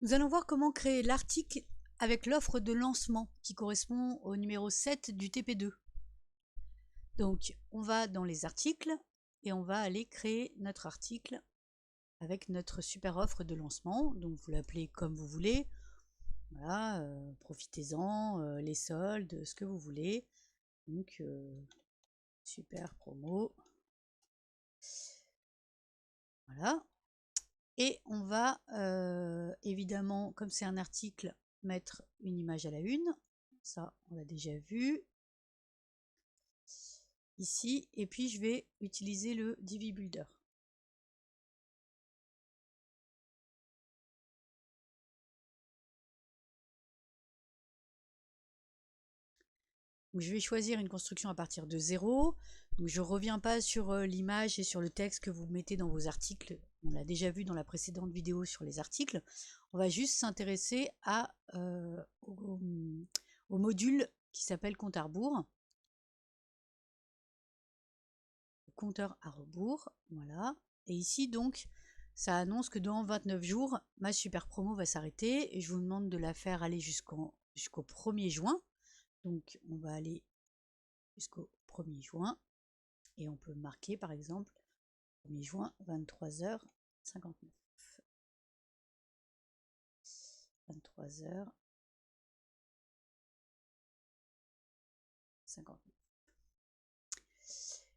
Nous allons voir comment créer l'article avec l'offre de lancement qui correspond au numéro 7 du TP2. Donc, on va dans les articles et on va aller créer notre article avec notre super offre de lancement. Donc, vous l'appelez comme vous voulez. Voilà, profitez-en, les soldes, ce que vous voulez. Donc, super promo. Voilà. Et on va évidemment, comme c'est un article, mettre une image à la une. Ça, on l'a déjà vu. Ici. Et puis, je vais utiliser le Divi Builder. Donc, je vais choisir une construction à partir de 0. Donc, je ne reviens pas sur l'image et sur le texte que vous mettez dans vos articles. On l'a déjà vu dans la précédente vidéo sur les articles. On va juste s'intéresser au module qui s'appelle compte à rebours. Compteur à rebours, voilà. Et ici, donc, ça annonce que dans 29 jours, ma super promo va s'arrêter et je vous demande de la faire aller jusqu'au 1er juin. Donc, on va aller jusqu'au 1er juin et on peut marquer, par exemple, 1er juin, 23h59. 23h59.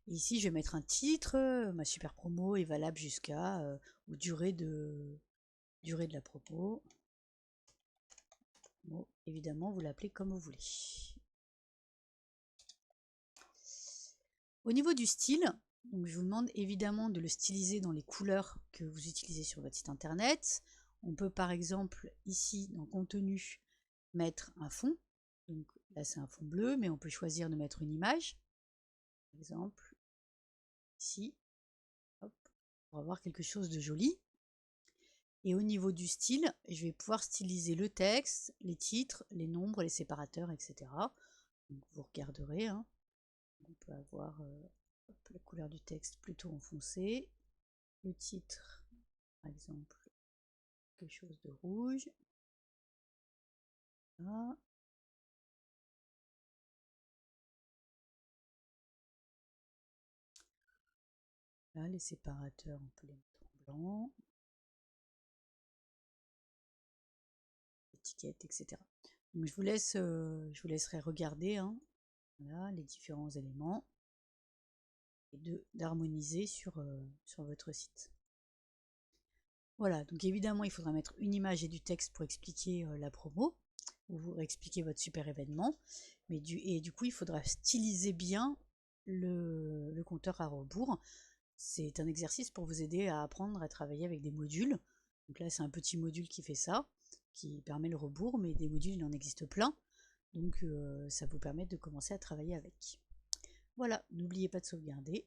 Et ici, je vais mettre un titre. Ma super promo est valable jusqu'à durée de la promo. Bon, évidemment, vous l'appelez comme vous voulez. Au niveau du style, donc je vous demande évidemment de le styliser dans les couleurs que vous utilisez sur votre site internet. On peut par exemple ici dans contenu mettre un fond. Donc là c'est un fond bleu, mais on peut choisir de mettre une image. Par exemple ici, hop, pour avoir quelque chose de joli. Et au niveau du style, je vais pouvoir styliser le texte, les titres, les nombres, les séparateurs, etc. Donc vous regarderez, hein. On peut avoir la couleur du texte plutôt en foncé, le titre par exemple quelque chose de rouge, là. Là, les séparateurs on peut les mettre en blanc, étiquettes, etc. Donc je vous laisserai regarder, hein, voilà, les différents éléments et d'harmoniser sur votre site. Voilà, donc évidemment il faudra mettre une image et du texte pour expliquer la promo, ou vous expliquer votre super événement, mais du coup il faudra styliser bien le compteur à rebours. C'est un exercice pour vous aider à apprendre à travailler avec des modules. Donc là c'est un petit module qui fait ça, qui permet le rebours, mais des modules il en existe plein, donc ça vous permet de commencer à travailler avec. Voilà, n'oubliez pas de sauvegarder.